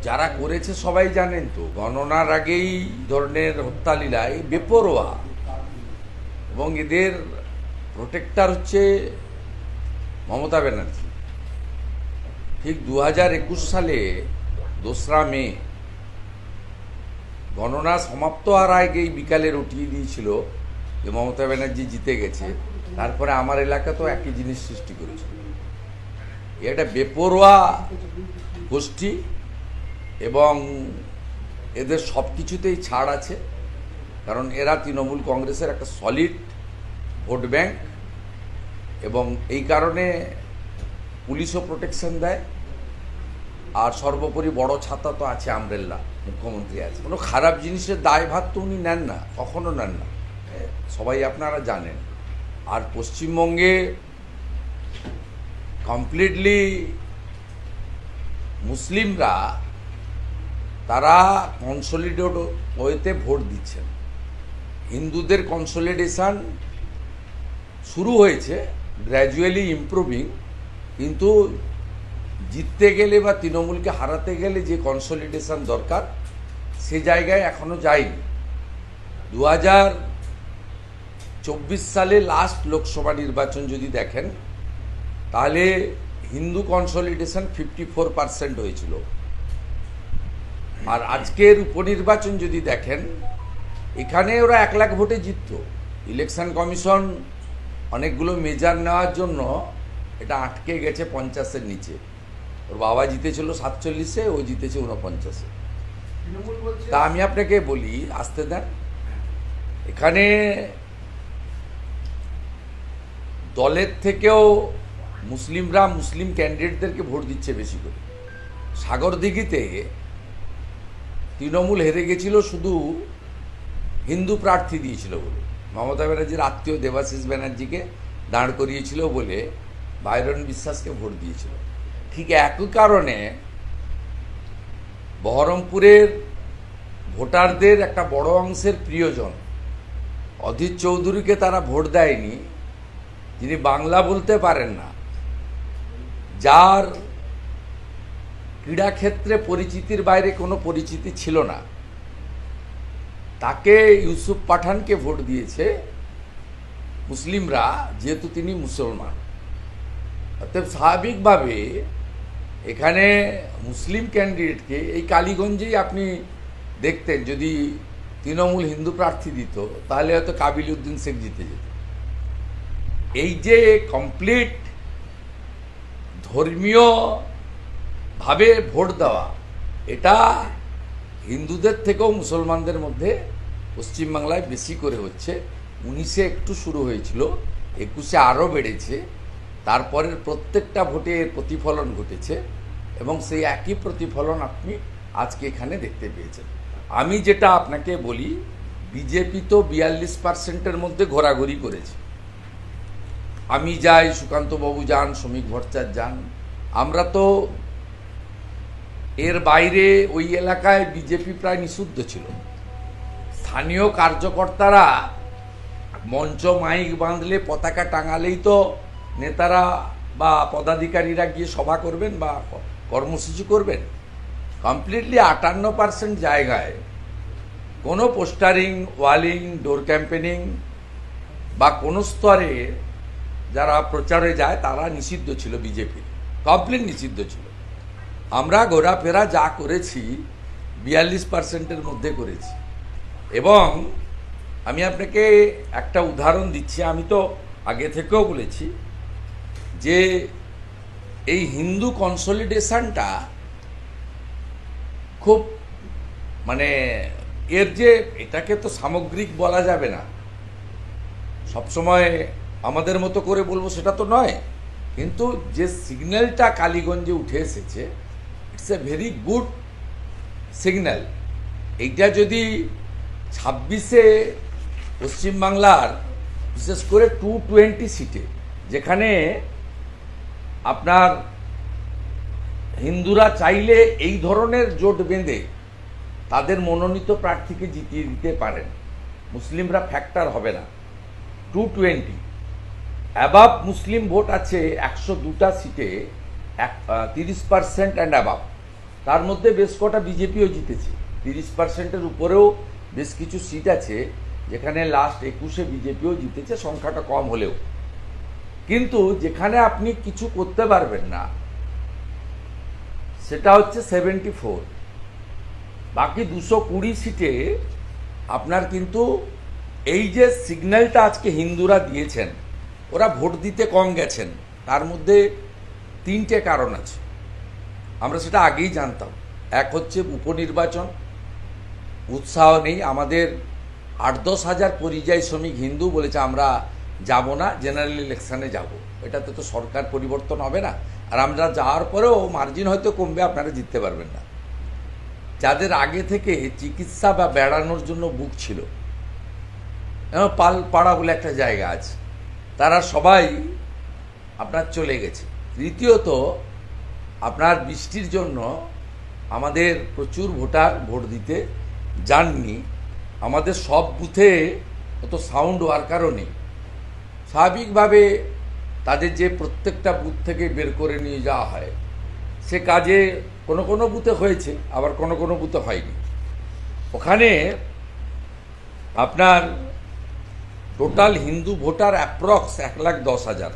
যারা করেছে সবাই জানেন তো, গণনার আগেই ধরনের হত্যালীলায় বেপরোয়া, এবং এদের প্রোটেক্টর হচ্ছে মমতা ব্যানার্জি। ঠিক 2021 সালে 2রা মে গণনা সমাপ্ত হওয়ার আগেই বিকালে রটিয়ে দিয়েছিল যে মমতা ব্যানার্জি জিতে গেছে। তারপরে আমার এলাকাতেও একই জিনিস সৃষ্টি করেছিল। এটা বেপরোয়া গোষ্ঠী, এবং এদের সব কিছুতেই ছাড় আছে, কারণ এরা তৃণমূল কংগ্রেসের একটা সলিড ভোট ব্যাংক, এবং এই কারণে পুলিশও প্রোটেকশন দেয়। আর সর্বোপরি বড় ছাতা তো আছে, আমব্রেল্লা, মুখ্যমন্ত্রী আছে। কোনো খারাপ জিনিসের দায়ভার তো উনি নেন না, কখনো নেন না, সবাই আপনারা জানেন। আর পশ্চিমবঙ্গে কমপ্লিটলি মুসলিমরা তারা কনসলিডেট ওয়েতে ভোট দিচ্ছেন। হিন্দুদের কনসলিডেশন শুরু হয়েছে, গ্র্যাজুয়ালি ইমপ্রুভিং, কিন্তু জিততে গেলে বা তৃণমূলকে হারাতে গেলে যে কনসলিডেশন দরকার সে জায়গায় এখনো যায়নি। 2024 সালে লাস্ট লোকসভা নির্বাচন যদি দেখেন, তাহলে হিন্দু কনসলিডেশন 54% হয়েছিল। আর আজকের উপনির্বাচন যদি দেখেন, এখানে ওরা 1 লাখ ভোটে জিতত। ইলেকশন কমিশন অনেকগুলো মেজার নেওয়ার জন্য এটা আটকে গেছে 50-এর নিচে। ওর বাবা জিতেছিল 47-এ, ও জিতেছে 49-এ। তা আমি আপনাকে বলি, আসতে দেন। এখানে দলের থেকেও মুসলিমরা মুসলিম ক্যান্ডিডেটদেরকে ভোট দিচ্ছে বেশি করে। সাগরদিঘিতে তৃণমূল হেরে গেছিল শুধু হিন্দু প্রার্থী দিয়েছিল বলে, মমতা ব্যানার্জির আত্মীয় দেবাশিস ব্যানার্জিকে দাঁড় করিয়েছিল বলে বাইরন বিশ্বাসকে ভোট দিয়েছিল। ঠিক একই কারণে বহরমপুরের ভোটারদের একটা বড় অংশের প্রিয়জন অধীর চৌধুরীকে তারা ভোট দেয়নি, যিনি বাংলা বলতে পারেন না, যার ক্রীড়াক্ষেত্রে পরিচিতির বাইরে কোনো পরিচিতি ছিল না, তাকে ইউসুফ পাঠানকে ভোট দিয়েছে মুসলিমরা, যেহেতু তিনি মুসলমান। অতএব স্বাভাবিকভাবে এখানে মুসলিম ক্যান্ডিডেটকে, এই কালীগঞ্জেই আপনি দেখতেন যদি তৃণমূল হিন্দু প্রার্থী দিত তাহলে হয়তো কাবিল উদ্দিন শেখ জিতে যেত। এই যে কমপ্লিট ধর্মীয় ভাবে ভোট দেওয়া, এটা হিন্দুদের থেকেও মুসলমানদের মধ্যে পশ্চিমবাংলায় বেশি করে হচ্ছে। 19-এ একটু শুরু হয়েছিল, 21-এ আরও বেড়েছে, তারপরের প্রত্যেকটা ভোটে প্রতিফলন ঘটেছে, এবং সেই একই প্রতিফলন আপনি আজকে এখানে দেখতে পেয়েছেন। আমি যেটা আপনাকে বলি, বিজেপি তো 42%-এর মধ্যে ঘোরাঘুরি করেছে। আমি যাই, সুকান্তবাবু যান, শ্রমিক ভট্টাচার্য যান, আমরা তো এর বাইরে ওই এলাকায় বিজেপি প্রায় নিষিদ্ধ ছিল। স্থানীয় কার্যকর্তারা মঞ্চ মাইক বাঁধলে, পতাকা টাঙালেই তো নেতারা বা পদাধিকারীরা গিয়ে সভা করবেন বা কর্মসূচি করবেন। কমপ্লিটলি 58% জায়গায় কোনো পোস্টারিং, ওয়ালিং, ডোর ক্যাম্পেনিং বা কোনো স্তরে যারা প্রচারে যায় তারা নিষিদ্ধ ছিল, বিজেপি কমপ্লিট নিষিদ্ধ ছিল। আমরা ঘোরাফেরা যা করেছি 42%-এর মধ্যে করেছি। এবং আমি আপনাকে একটা উদাহরণ দিচ্ছি, আমি তো আগে থেকেও বলেছি যে এই হিন্দু কনসলিডেশনটা খুব মানে এর যে এটাকে তো সামগ্রিক বলা যাবে না, সবসময় আমাদের মতো করে বলবো সেটা তো নয়, কিন্তু যে সিগন্যালটা কালীগঞ্জে উঠে এসেছে, it's a very good signal. এইটা যদি 26-এ পশ্চিমবাংলার বিশেষ করে 220 সিটে, যেখানে আপনার হিন্দুরা চাইলে এই ধরনের জোট বেঁধে তাদের মনোনীত প্রার্থীকে জিতিয়ে দিতে পারেন, মুসলিমরা ফ্যাক্টর হবে না। 220 অ্যাবাভ মুসলিম ভোট আছে 102টা সিটে, 30% অ্যান্ড অ্যাবাভ। তার মধ্যে বেশ কটা বিজেপিও জিতেছে, 30%-এর উপরেও বেশ কিছু সিট আছে যেখানে লাস্ট 21-এ বিজেপিও জিতেছে, সংখ্যাটা কম হলেও। কিন্তু যেখানে আপনি কিছু করতে পারবেন না সেটা হচ্ছে 74, বাকি 220 সিটে আপনার কিন্তু এই যে সিগন্যালটা আজকে হিন্দুরা দিয়েছেন, ওরা ভোট দিতে কম গেছেন, তার মধ্যে 3টে কারণ আছে। আমরা সেটা আগেই জানতাম। এক হচ্ছে উপনির্বাচন, উৎসাহ নেই। আমাদের 8-10 হাজার পরিযায়ী শ্রমিক হিন্দু বলেছে আমরা যাব না, জেনারেল ইলেকশনে যাব। এটাতে তো সরকার পরিবর্তন হবে না, আর আমরা যাওয়ার পরেও মার্জিন হয়তো কমবে, আপনারা জিততে পারবেন না। যাদের আগে থেকে চিকিৎসা বা বেড়ানোর জন্য বুক ছিল, পালপাড়া বলে একটা জায়গা আছে, তারা সবাই আপনার চলে গেছে। দ্বিতীয়ত, আপনার বৃষ্টির জন্য আমাদের প্রচুর ভোটার ভোট দিতে যাননি। আমাদের সব বুথে অত সাউন্ড ওয়ার্কারও নেই। স্বাভাবিকভাবে তাদের যে প্রত্যেকটা বুথ থেকে বের করে নিয়ে যাওয়া হয়, সে কাজে কোনো কোনো বুথে হয়েছে, আবার কোনো কোনো বুথে হয়নি। ওখানে আপনার টোটাল হিন্দু ভোটার অ্যাপ্রক্স 1,10,000।